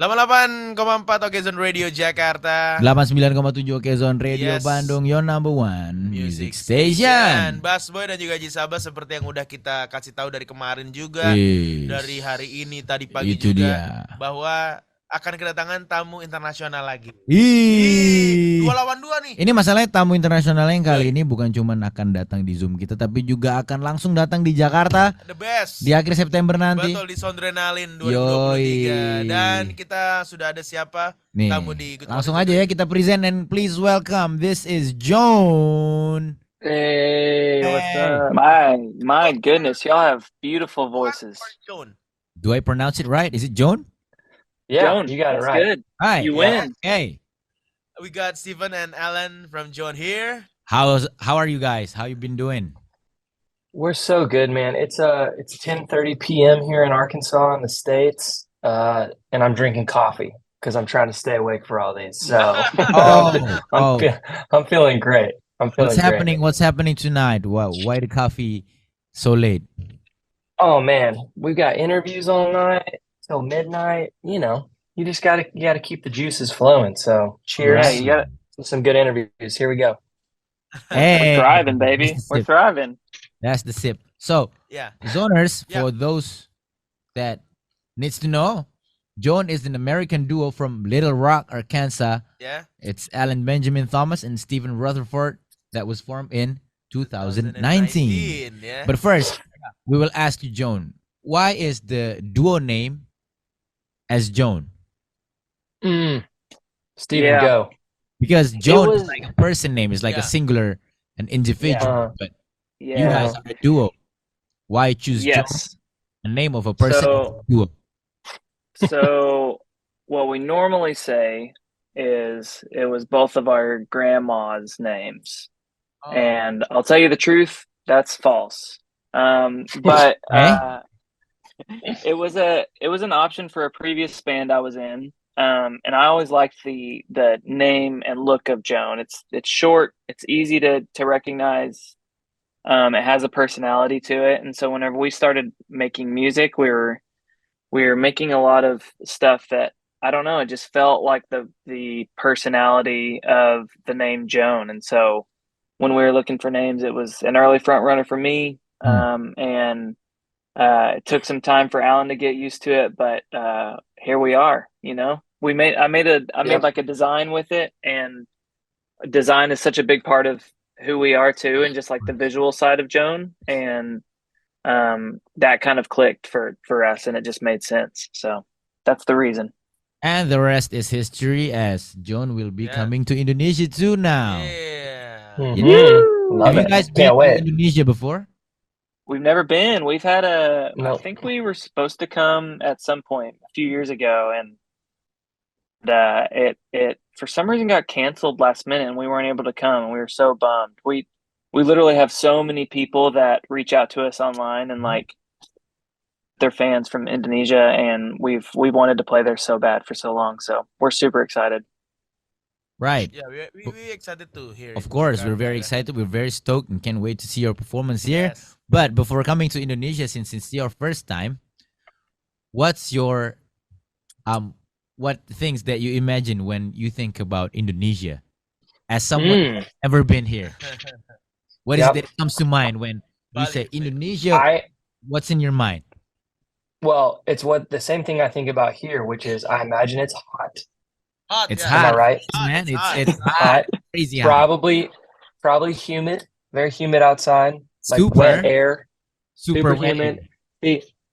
88,4 Oke Zone Radio Jakarta. 89,7 Zone Radio Yes. Bandung, your number one music Station. station. Basboi dan juga Aji Sabha seperti yang udah kita kasih tahu dari kemarin juga, Yes. dari hari ini tadi pagi Itu juga dia. bahwa akan kedatangan tamu internasional lagi. Ih. 2 lawan 2 nih. Ini masalahnya tamu internasional yang kali ini bukan cuma akan datang di Zoom kita, tapi juga akan langsung datang di Jakarta The best. di akhir September nanti. Betul, di Sondrenalin 2023. Yoi. Dan kita sudah ada siapa Nih, tamu di Good langsung Morning aja ya kita present and please welcome. This is Joan. Hey, what's Hey. up? My goodness, y'all have beautiful voices. Joan. Do I pronounce it right? Is it Joan? Yeah, Joan, you got it that's right. good. Hi. You win. Hey. We got Stephen and Alan from Joan here. How are you guys? How you been doing? We're so good, man. It's 10:30 p.m. here in Arkansas in the States, and I'm drinking coffee because I'm trying to stay awake for all these. So I'm feeling great. What's happening? What's happening tonight? Why the coffee so late? Oh man, we've got interviews all night till midnight. You know, you gotta keep the juices flowing. So cheers. Yeah, you got to some good interviews. Here we go. Hey, We're thriving, baby. That's the We're sip. thriving. That's the sip. So, Yeah. Zoners, Yeah. for those that needs to know, Joan is an American duo from Little Rock, Arkansas. Yeah. It's Alan Benjamin Thomas and Stephen Rutherford that was formed in 2019. 2019, yeah. But first, we will ask you, Joan, why is the duo name as Joan? Steven, Yeah. go. Because Joan is was- like a person name, it's like Yeah. a singular, an individual. But Yeah. you guys are a duo. Why choose Joan, Yes. the name of a person as a duo? So what we normally say is it was both of our grandma's names. Oh. And I'll tell you the truth, that's false. But it was an option for a previous band I was in. And I always liked the name and look of Joan. It's short, it's easy to recognize. It has a personality to it. And so whenever we started making music, we were making a lot of stuff that, I don't know, it just felt like the personality of the name Joan. And so when we were looking for names, it was an early front runner for me. And it took some time for Alan to get used to it, but here we are, you know. I made like a design with it, and design is such a big part of who we are too, and just like the visual side of Joan, and that kind of clicked for us, and it just made sense. So that's the reason. And the rest is history, as Joan will be Yeah. coming to Indonesia too now. Yeah. Love Have you it. guys Can't been to wait. Indonesia before? We've never been. We've had I Nope. think we were supposed to come at some point a few years ago, and it for some reason got canceled last minute, and we weren't able to come. And we were so bummed. We literally have so many people that reach out to us online, and like they're fans from Indonesia, and we wanted to play there so bad for so long. So we're super excited. Right. Yeah, we excited to hear. Of course, we're very excited. We're very stoked and can't wait to see your performance here. Yes. But before coming to Indonesia, since it's your first time, what's your what things that you imagine when you think about Indonesia as someone who's ever been here? What is Yep. it that comes to mind when you Bali, say maybe. Indonesia? What's in your mind? Well, it's the same thing I think about here, which is I imagine it's hot. Hot, It's yeah. Am I hot, right? man. It's hot. It's hot, Hot. crazy hot. Probably humid, very humid outside, like Super. wet air, Super humid.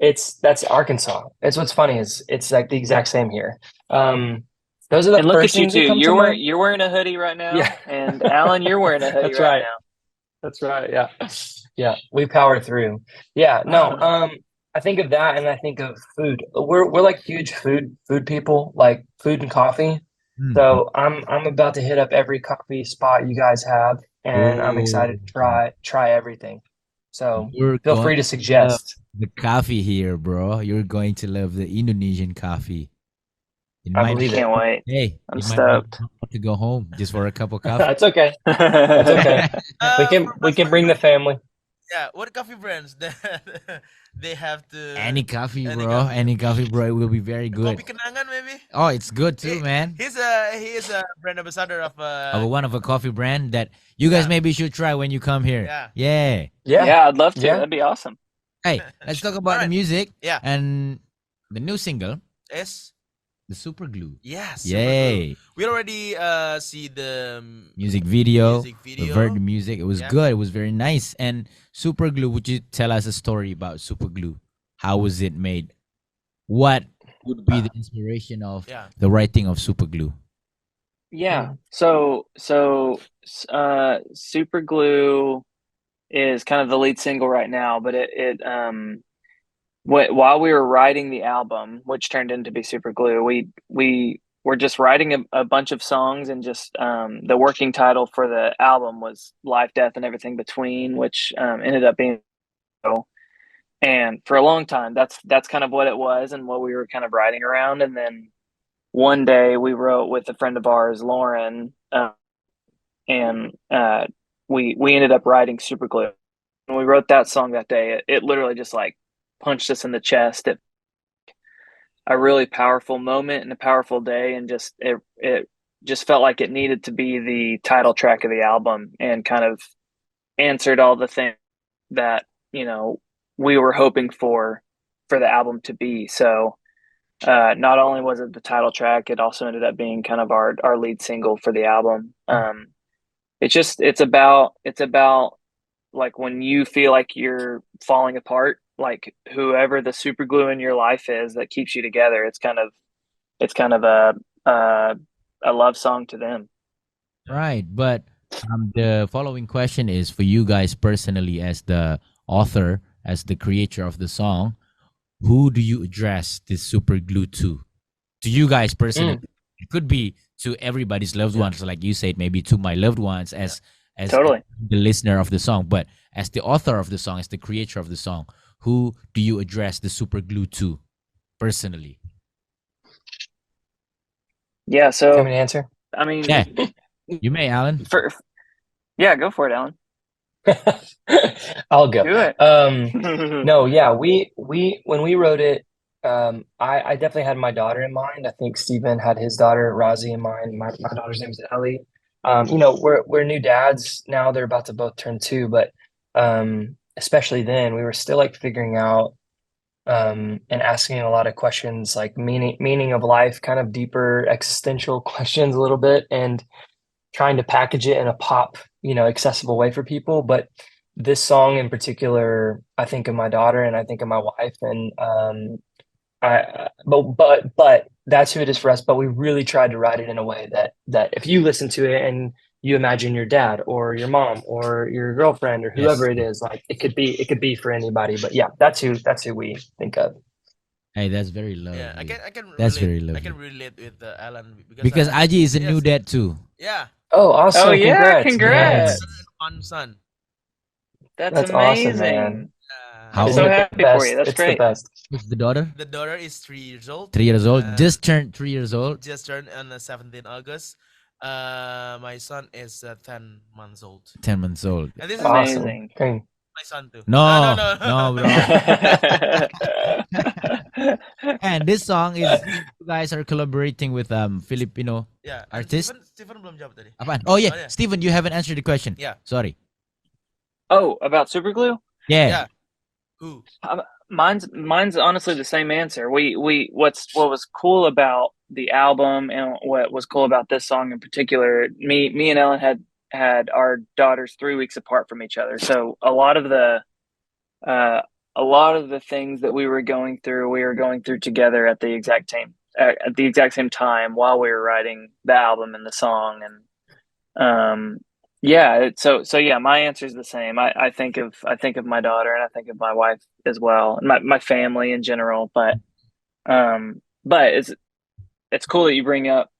That's Arkansas. It's what's funny is it's like the exact same here. Those are the And look first at you things that too. come to You're mind. wearing a hoodie right now, Yeah. and Alan, you're wearing a hoodie That's right right. now. That's right. Yeah. Yeah. We power through. Yeah. No. I think of that and I think of food. We're like huge food people, like food and coffee. Mm. So I'm about to hit up every coffee spot you guys have, and I'm excited to try everything. So You're feel going free to suggest. the coffee here, bro. You're going to love the Indonesian coffee. It I might believe it. Can't wait. Hey, I'm you might stoked. want to go home just for a cup of coffee. That's okay. That's okay. We can bring the family. Yeah, what coffee brands that they have to Any coffee, any bro. coffee? Any coffee, bro. It will be very Kopi good. Kenangan maybe. Oh, it's good He, too, man. he is a brand ambassador of One of a coffee brand that you guys yeah, maybe should try when you come here. yeah. Yeah. Yeah, Yeah, I'd love to. yeah. That'd be awesome. Hey, let's talk All about the right. music Yeah. and the new single, S. the Superglue. Yeah, Superglue. Yay. We already see the Music video. music We've video. heard the music. It was Yeah. good. It was very nice. And Superglue, would you tell us a story about Superglue? How was it made? What would be the inspiration of Yeah. the writing of Superglue? Yeah. Super Glue is kind of the lead single right now, but while we were writing the album, which turned into be Super Glue, we were just writing a bunch of songs, and just the working title for the album was Life, Death, and Everything Between, which ended up being. And for a long time, that's kind of what it was and what we were kind of writing around. And then one day we wrote with a friend of ours, Lauren, and we ended up writing Super Glue. When we wrote that song that day, it literally just like punched us in the chest. It a really powerful moment and a powerful day, and just it just felt like it needed to be the title track of the album, and kind of answered all the things that we were hoping for the album to be. So not only was it the title track, it also ended up being kind of our lead single for the album. It's about like when you feel like you're falling apart, like whoever the super glue in your life is that keeps you together. It's kind of a love song to them. Right. But the following question is for you guys personally, as the author, as the creator of the song, who do you address this super glue to? To you guys personally. It could be to everybody's loved ones, like you said, maybe to my loved ones as Totally. the listener of the song. But as the author of the song, as the creator of the song, who do you address the super glue to personally? Yeah. Do you So want me to answer? I mean, Yeah. You may, Alan. yeah, go for it, Alan. I'll go. Do it. No, yeah, we when we wrote it, I definitely had my daughter in mind. I think Stephen had his daughter Rozzy in mind. My daughter's name is Ellie. We're new dads now. They're about to both turn 2, but especially then, we were still like figuring out and asking a lot of questions, like meaning of life, kind of deeper existential questions a little bit, and trying to package it in a pop, accessible way for people. But this song in particular, I think of my daughter and I think of my wife, and but that's who it is for us. But we really tried to write it in a way that if you listen to it and you imagine your dad or your mom or your girlfriend or whoever Yes. it is, like it could be for anybody. But yeah, that's who we think of. Hey, that's very lovely. Yeah, I can That's relate. very I lovely. can relate with Alan Because Aji is a new yes, dad too. yeah, Oh, awesome! Oh yeah, Congrats! congrats. one son. That's That's awesome, man. amazing. How I'm Isn't so old it the happy for you. best? That's It's the great. best. is the daughter? The daughter is 3 years old. 3 years old. Just Uh, turned 3 years old. just turned on the 17th August. My son is 10 months old. 10 months old. And this is Awesome. Amazing. Great. my son too. No, no, no, bro. And this song is you guys are collaborating with Filipino Yeah. and artist. Stephen belum jawab tadi. Apaan? Oh yeah, Oh, yeah. Steven, you haven't answered the question. Yeah. Sorry. Oh, about super glue? Yeah. Yeah. Who? Mine's honestly the same answer. What was cool about the album, and what was cool about this song in particular, me and Ellen had our daughters 3 weeks apart from each other. So a lot of the things that we were going through together at the exact same time while we were writing the album and the song. And yeah, so yeah, my answer is the same. I think of my daughter, and I think of my wife as well, and my family in general. But it's cool that you bring up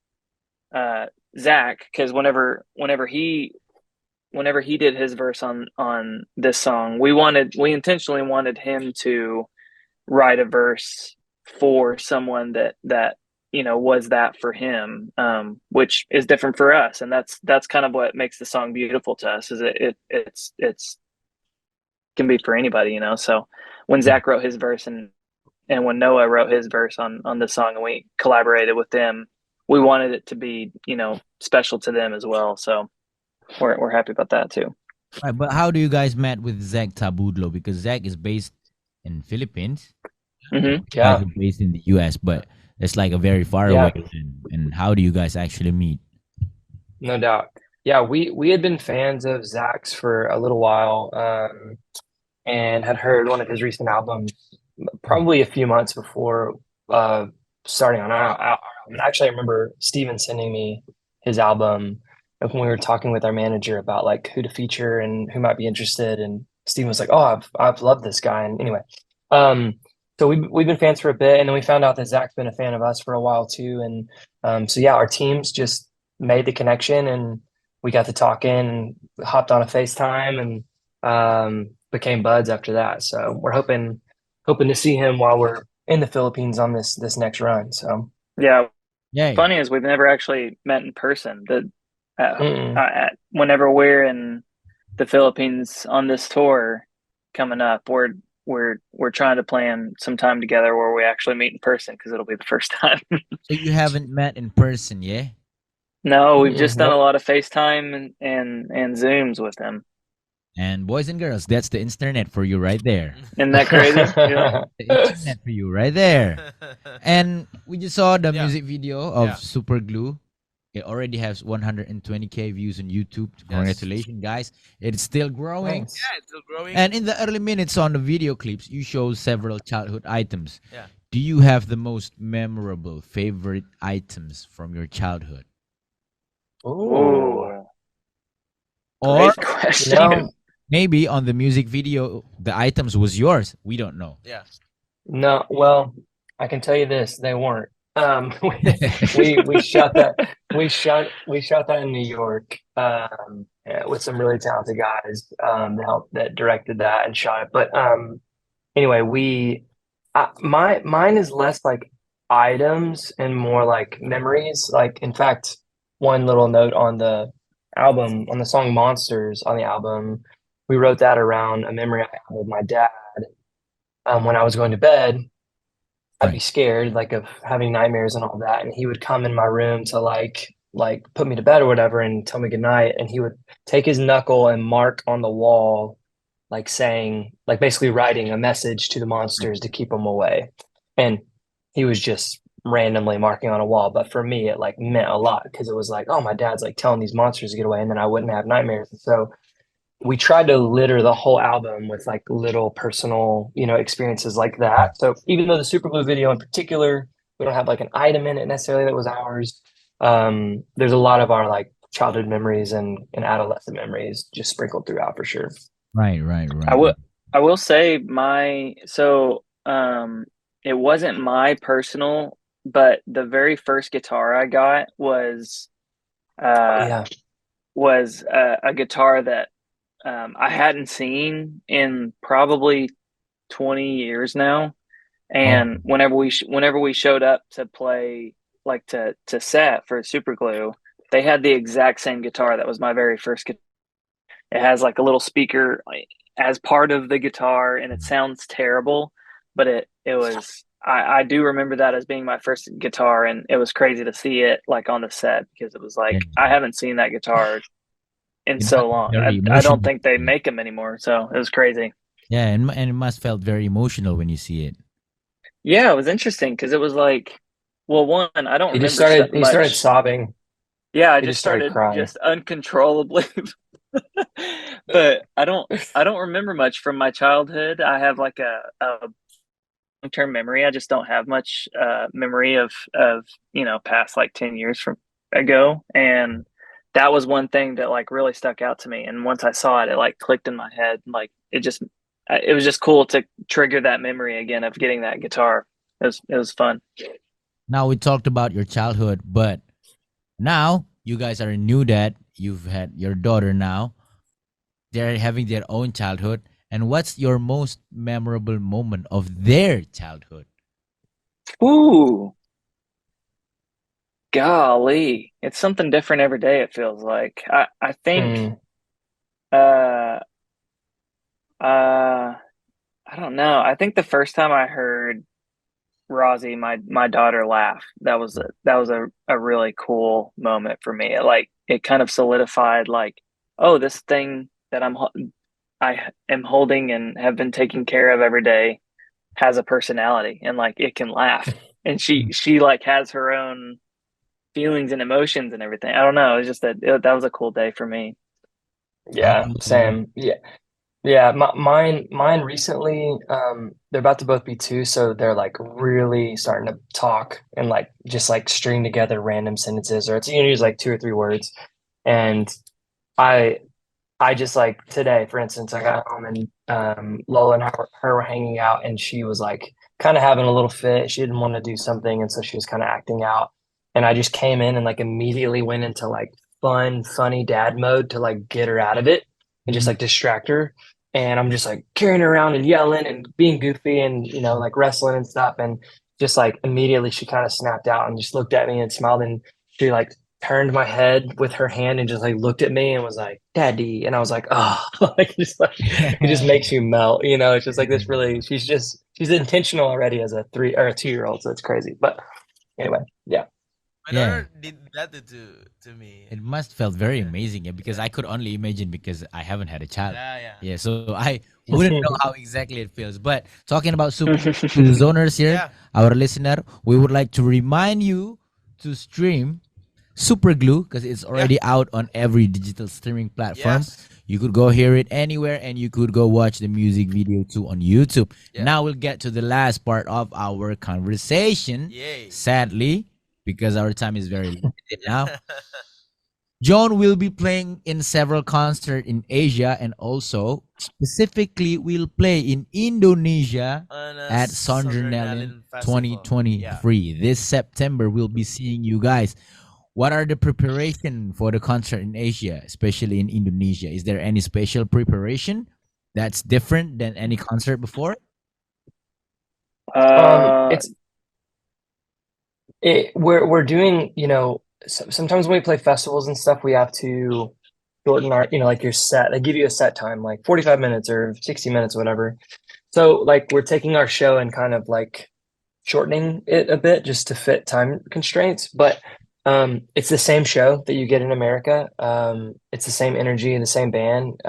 Zach, because whenever he did his verse on this song, we intentionally wanted him to write a verse for someone that was that for him, which is different for us, and that's kind of what makes the song beautiful to us. Is it's can be for anybody, you know. So when Zach wrote his verse and when Noah wrote his verse on this song and we collaborated with them, we wanted it to be, you know, special to them as well. So we're happy about that too. Right, but how do you guys met with Zach Tabudlo? Because Zach is based in Philippines. Mm-hmm. You guys are based in the US, but it's like a very far away. And how do you guys actually meet? No doubt. Yeah, we had been fans of Zach's for a little while, and had heard one of his recent albums probably a few months before starting on our album. And actually, I remember Steven sending me his album when we were talking with our manager about like who to feature and who might be interested. And Steven was like, "Oh, I've loved this guy." And anyway, so we've been fans for a bit, and then we found out that Zach's been a fan of us for a while too. And so yeah, our teams just made the connection, and we got to talking and hopped on a FaceTime and became buds after that. So we're hoping to see him while we're in the Philippines on this next run. So Yeah. Yeah. Funny is we've never actually met in person. Mm-mm. Whenever we're in the Philippines on this tour coming up, we're trying to plan some time together where we actually meet in person because it'll be the first time. So you haven't met in person, yeah? No, we've just done a Nope. lot of FaceTime and Zooms with him. And boys and girls, that's the internet for you right there. Isn't that crazy? Yeah. The internet for you right there. And we just saw the Yeah. music video of Yeah. Superglue. It already has 120K views on YouTube. Congratulations, guys. It's still growing. Nice. Yeah, it's still growing. And in the early minutes on the video clips, you show several childhood items. Yeah. Do you have the most memorable favorite items from your childhood? Ooh, Or great question. No, maybe on the music video, the items was yours. We don't know. Yeah. no. Well, I can tell you this: they weren't. We shot that in New York with some really talented guys that directed that and shot it. But anyway, mine is less like items and more like memories. Like in fact, one little note on the album, on the song Monsters on the album, we wrote that around a memory I had with my dad when I was going to bed. I'd be Right. scared like of having nightmares and all that, and he would come in my room to like put me to bed or whatever and tell me goodnight, and he would take his knuckle and mark on the wall like saying, like basically writing a message to the monsters to keep them away. And he was just randomly marking on a wall, but for me it like meant a lot because it was like, oh, my dad's like telling these monsters to get away, and then I wouldn't have nightmares. And so we tried to litter the whole album with like little personal, experiences like that. So even though the Superglue video in particular, we don't have like an item in it necessarily that was ours, there's a lot of our like childhood memories and adolescent memories just sprinkled throughout for sure. Right. I will say it wasn't my personal, but the very first guitar I got was Yeah. a guitar that I hadn't seen in probably 20 years now. And whenever we showed up to play, like to set for Superglue, they had the exact same guitar that was my very first guitar. It has like a little speaker as part of the guitar, and it sounds terrible, but it was. I do remember that as being my first guitar, and it was crazy to see it like on the set because it was like I haven't seen that guitar in It so must long. be very I don't emotional. think they make them anymore, so it was crazy. Yeah, and it must felt very emotional when you see it. Yeah, it was interesting because it was like, well, one, I don't He just remember started he started much. sobbing. Yeah, I He just just started started crying. just uncontrollably. But I don't remember much from my childhood. I have like a long-term memory. I just don't have much memory of past like 10 years from ago. And that was one thing that like really stuck out to me. And once I saw it, it like clicked in my head. Like it was just cool to trigger that memory again of getting that guitar. It was fun. Now we talked about your childhood, but now you guys are a new dad. You've had your daughter now. They're having their own childhood. And what's your most memorable moment of their childhood? Ooh, golly. It's something different every day, it feels like. I think Mm. uh I don't know. I think the first time I heard Rosie, my daughter, laugh, that was a really cool moment for me. It kind of solidified like, oh, this thing that I am holding and have been taking care of every day has a personality and like it can laugh. And she like has her own feelings and emotions and everything. I don't know. It's just that was a cool day for me. Yeah, same. Yeah. Yeah, mine recently, they're about to both be two, so they're like really starting to talk and like just like string together random sentences, or it's usually like two or three words. And I I just like today, for instance, I got home and Lola and her were hanging out, and she was like kind of having a little fit. She didn't want to do something, and so she was kind of acting out. And I just came in and like immediately went into like funny dad mode to like get her out of it and just like distract her. And I'm just like carrying her around and yelling and being goofy and like wrestling and stuff. And just like immediately she kind of snapped out and just looked at me and smiled, and she like turned my head with her hand and just like looked at me and was like, "Daddy," and I was like, "Oh," like it just makes you melt. It's just like this. Really, she's intentional already as a 2-year-old, so it's crazy. But anyway, yeah, My daughter did that to me. It must felt very Yeah. amazing, because I could only imagine, because I haven't had a child. Yeah. So I wouldn't know how exactly it feels. But talking about super zoners here, Yeah. our listener, we would like to remind you to stream Superglue, because it's already out on every digital streaming platform. Yes. You could go hear it anywhere, and you could go watch the music video too on YouTube. Yeah. Now we'll get to the last part of our conversation. Yay. Sadly, because our time is very limited now. Joan will be playing in several concerts in Asia, and also specifically will play in Indonesia On a at Sondernalin Sondernalin Festival. 2023. This September, we'll be seeing you guys. What are the preparation for the concert in Asia, especially in Indonesia? Is there any special preparation that's different than any concert before? it's we're doing, sometimes when we play festivals and stuff, we have to shorten our, like your set. They give you a set time, like 45 minutes or 60 minutes, whatever. So like we're taking our show and kind of like shortening it a bit just to fit time constraints. But it's the same show that you get in America. It's the same energy and the same band.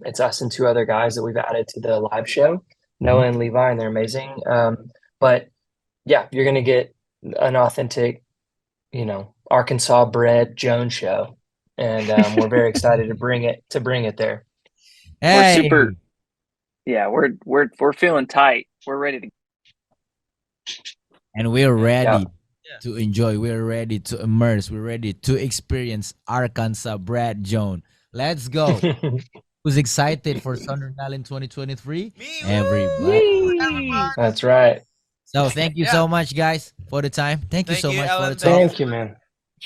It's us and two other guys that we've added to the live show, Noah and Levi, and they're amazing. But yeah, you're gonna get an authentic, Arkansas bred Joan show, and we're very excited to bring it there. Hey, super- Yeah, we're feeling tight. We're ready to. and we're ready Yeah. to enjoy. We're ready to immerse. We're ready to experience Arkansas Brad Joan. Let's go. Who's excited for Sondernalin 2023? Me. Everybody. Everybody. That's right. So thank you Yeah. so much, guys, for the time. Thank you Thank so you, much Alan. for the talk. Thank you, man.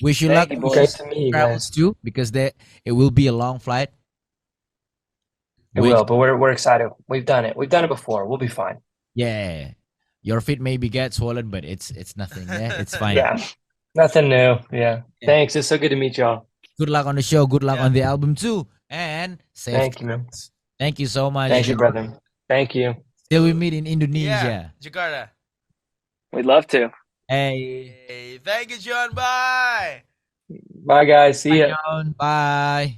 Wish you Thank luck you, with boys. Great to meet you travels guys. too, because it will be a long flight. It will, but we're excited. We've done it. We've done it before. We'll be fine. Yeah, your feet maybe get swollen, but it's nothing. Yeah, it's fine. Yeah, nothing new. Yeah. Thanks. It's so good to meet y'all. Good luck on the show. Good luck Yeah. on the album too, and safe. Thank you, man. Thank you so much. Thank you, Joan. brother. Thank you. Till we meet in Yeah. Indonesia. Jakarta. We'd love to. Hey, Hey, thank you, John. Bye. Bye, guys. See ya. Joan. Bye.